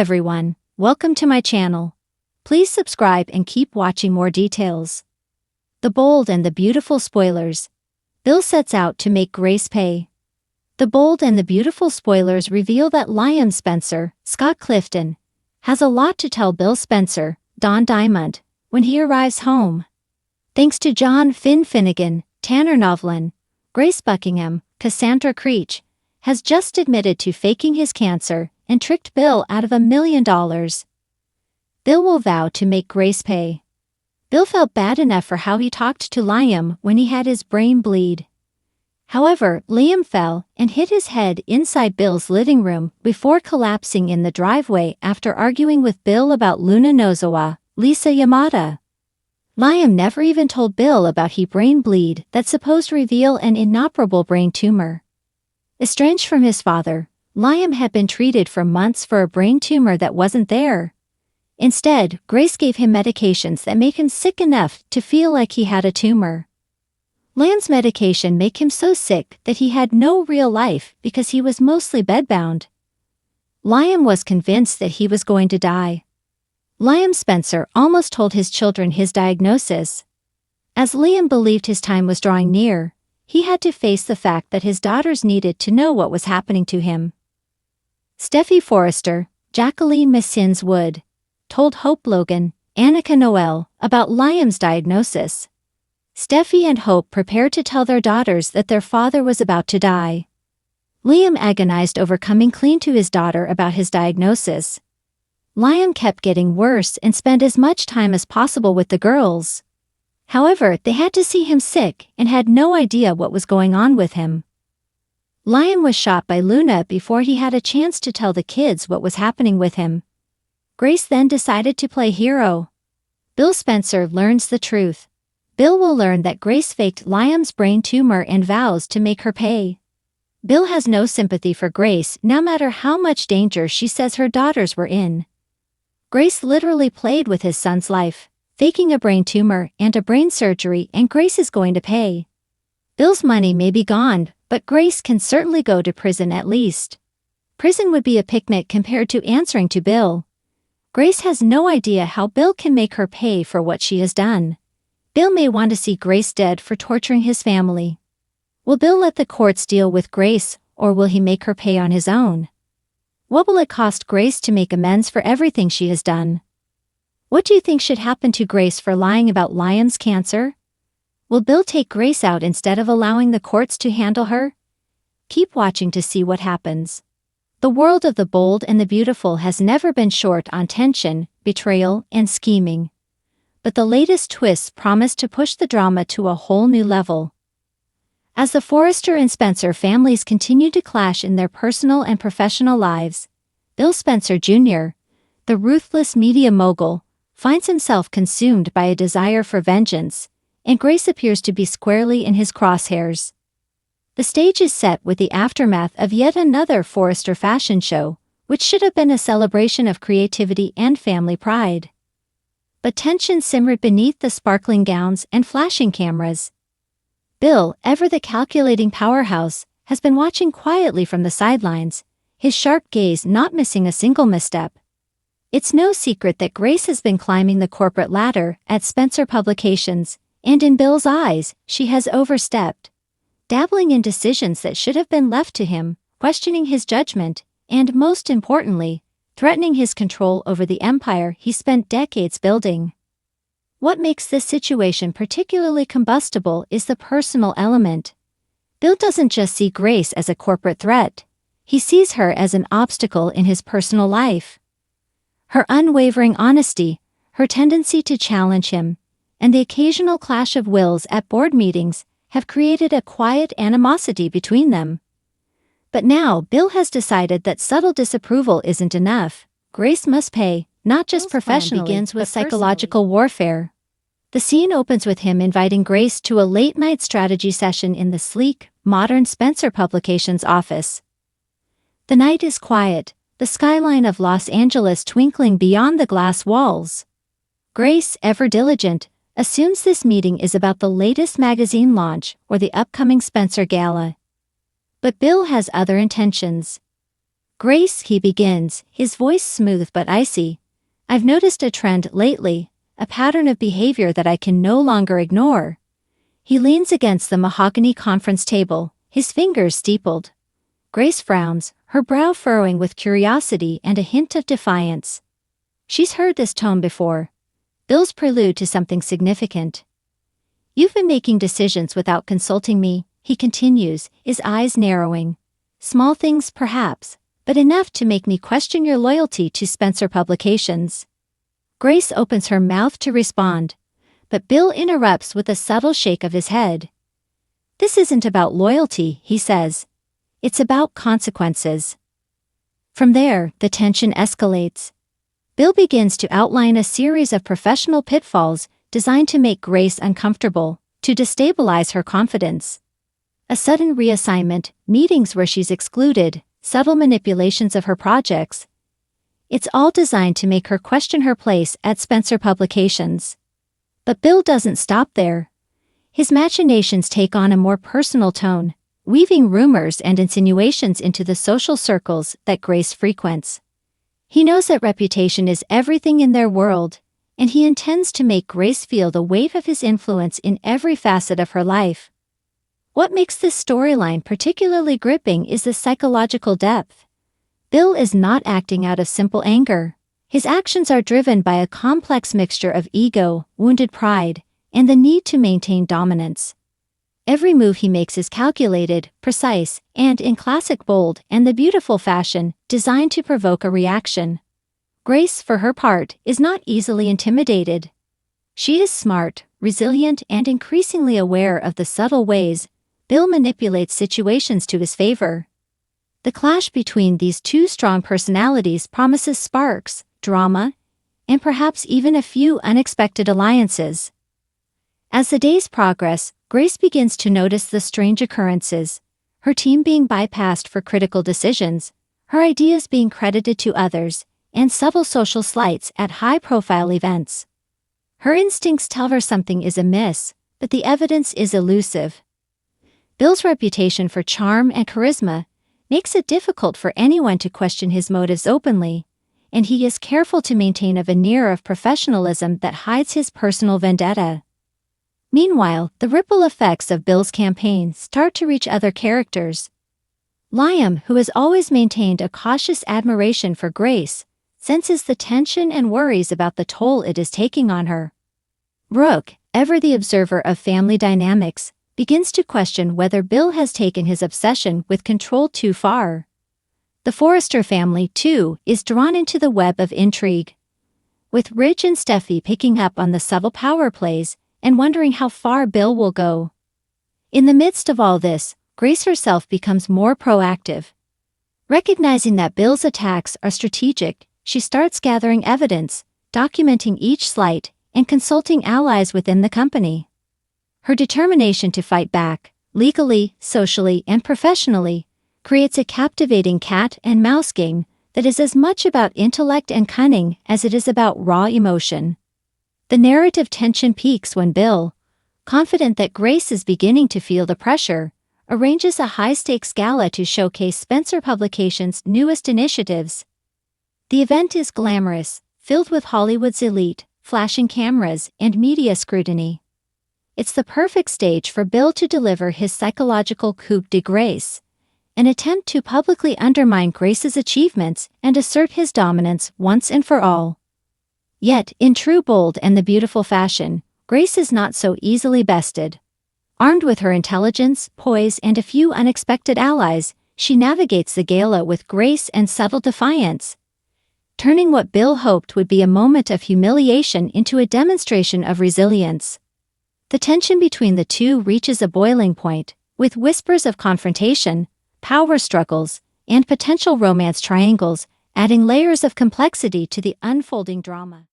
everyone, welcome to my channel. Please subscribe and keep watching more details. The Bold and the Beautiful spoilers. Bill sets out to make Grace pay. The Bold and the Beautiful spoilers reveal that Liam Spencer, Scott Clifton, has a lot to tell Bill Spencer, Don Diamond, when he arrives home. Thanks to John Finn Finnegan, Tanner Novlin, Grace Buckingham, Cassandra Creech, has just admitted to faking his cancer and tricked Bill out of $1 million. Bill will vow to make Grace pay. Bill felt bad enough for how he talked to Liam when he had his brain bleed. However, Liam fell and hit his head inside Bill's living room before collapsing in the driveway after arguing with Bill about Luna Nozawa, Lisa Yamada. Liam never even told Bill about his brain bleed that's supposed to reveal an inoperable brain tumor. Estranged from his father, Liam had been treated for months for a brain tumor that wasn't there. Instead, Grace gave him medications that made him sick enough to feel like he had a tumor. Liam's medication made him so sick that he had no real life because he was mostly bedbound. Liam was convinced that he was going to die. Liam Spencer almost told his children his diagnosis. As Liam believed his time was drawing near, he had to face the fact that his daughters needed to know what was happening to him. Steffi Forrester, Jacqueline Messins Wood, told Hope Logan, Annika Noel, about Liam's diagnosis. Steffi and Hope prepared to tell their daughters that their father was about to die. Liam agonized over coming clean to his daughter about his diagnosis. Liam kept getting worse and spent as much time as possible with the girls. However, they had to see him sick and had no idea what was going on with him. Liam was shot by Luna before he had a chance to tell the kids what was happening with him. Grace then decided to play hero. Bill Spencer learns the truth. Bill will learn that Grace faked Liam's brain tumor and vows to make her pay. Bill has no sympathy for Grace no matter how much danger she says her daughters were in. Grace literally played with his son's life, faking a brain tumor and a brain surgery, and Grace is going to pay. Bill's money may be gone, but Grace can certainly go to prison at least. Prison would be a picnic compared to answering to Bill. Grace has no idea how Bill can make her pay for what she has done. Bill may want to see Grace dead for torturing his family. Will Bill let the courts deal with Grace, or will he make her pay on his own? What will it cost Grace to make amends for everything she has done? What do you think should happen to Grace for lying about Liam's cancer? Will Bill take Grace out instead of allowing the courts to handle her? Keep watching to see what happens. The world of the Bold and the Beautiful has never been short on tension, betrayal, and scheming. But the latest twists promise to push the drama to a whole new level. As the Forrester and Spencer families continue to clash in their personal and professional lives, Bill Spencer Jr., the ruthless media mogul, finds himself consumed by a desire for vengeance, and Grace appears to be squarely in his crosshairs. The stage is set with the aftermath of yet another Forrester fashion show, which should have been a celebration of creativity and family pride. But tension simmered beneath the sparkling gowns and flashing cameras. Bill, ever the calculating powerhouse, has been watching quietly from the sidelines, his sharp gaze not missing a single misstep. It's no secret that Grace has been climbing the corporate ladder at Spencer Publications, and in Bill's eyes, she has overstepped. Dabbling in decisions that should have been left to him, questioning his judgment, and most importantly, threatening his control over the empire he spent decades building. What makes this situation particularly combustible is the personal element. Bill doesn't just see Grace as a corporate threat. He sees her as an obstacle in his personal life. Her unwavering honesty, her tendency to challenge him, and the occasional clash of wills at board meetings have created a quiet animosity between them. But now Bill has decided that subtle disapproval isn't enough. Grace must pay, not just professionally, begins with psychological warfare. The scene opens with him inviting Grace to a late-night strategy session in the sleek, modern Spencer Publications office. The night is quiet, the skyline of Los Angeles twinkling beyond the glass walls. Grace, ever diligent, assumes this meeting is about the latest magazine launch or the upcoming Spencer Gala. But Bill has other intentions. Grace, he begins, his voice smooth but icy. I've noticed a trend lately, a pattern of behavior that I can no longer ignore. He leans against the mahogany conference table, his fingers steepled. Grace frowns, her brow furrowing with curiosity and a hint of defiance. She's heard this tone before. Bill's prelude to something significant. You've been making decisions without consulting me, he continues, his eyes narrowing. Small things perhaps, but enough to make me question your loyalty to Spencer Publications. Grace opens her mouth to respond, but Bill interrupts with a subtle shake of his head. This isn't about loyalty, he says. It's about consequences. From there, the tension escalates. Bill begins to outline a series of professional pitfalls designed to make Grace uncomfortable, to destabilize her confidence. A sudden reassignment, meetings where she's excluded, subtle manipulations of her projects. It's all designed to make her question her place at Spencer Publications. But Bill doesn't stop there. His machinations take on a more personal tone, weaving rumors and insinuations into the social circles that Grace frequents. He knows that reputation is everything in their world, and he intends to make Grace feel the weight of his influence in every facet of her life. What makes this storyline particularly gripping is the psychological depth. Bill is not acting out of simple anger. His actions are driven by a complex mixture of ego, wounded pride, and the need to maintain dominance. Every move he makes is calculated, precise, and in classic Bold and the Beautiful fashion, designed to provoke a reaction. Grace, for her part, is not easily intimidated. She is smart, resilient, and increasingly aware of the subtle ways Bill manipulates situations to his favor. The clash between these two strong personalities promises sparks, drama, and perhaps even a few unexpected alliances. As the days progress, Grace begins to notice the strange occurrences, her team being bypassed for critical decisions, her ideas being credited to others, and subtle social slights at high-profile events. Her instincts tell her something is amiss, but the evidence is elusive. Bill's reputation for charm and charisma makes it difficult for anyone to question his motives openly, and he is careful to maintain a veneer of professionalism that hides his personal vendetta. Meanwhile, the ripple effects of Bill's campaign start to reach other characters. Liam, who has always maintained a cautious admiration for Grace, senses the tension and worries about the toll it is taking on her. Brooke, ever the observer of family dynamics, begins to question whether Bill has taken his obsession with control too far. The Forrester family, too, is drawn into the web of intrigue, with Ridge and Steffi picking up on the subtle power plays and wondering how far Bill will go. In the midst of all this, Grace herself becomes more proactive. Recognizing that Bill's attacks are strategic, she starts gathering evidence, documenting each slight, and consulting allies within the company. Her determination to fight back, legally, socially, and professionally, creates a captivating cat-and-mouse game that is as much about intellect and cunning as it is about raw emotion. The narrative tension peaks when Bill, confident that Grace is beginning to feel the pressure, arranges a high-stakes gala to showcase Spencer Publications' newest initiatives. The event is glamorous, filled with Hollywood's elite, flashing cameras, and media scrutiny. It's the perfect stage for Bill to deliver his psychological coup de grace, an attempt to publicly undermine Grace's achievements and assert his dominance once and for all. Yet, in true Bold and the Beautiful fashion, Grace is not so easily bested. Armed with her intelligence, poise, and a few unexpected allies, she navigates the gala with grace and subtle defiance, turning what Bill hoped would be a moment of humiliation into a demonstration of resilience. The tension between the two reaches a boiling point, with whispers of confrontation, power struggles, and potential romance triangles, adding layers of complexity to the unfolding drama.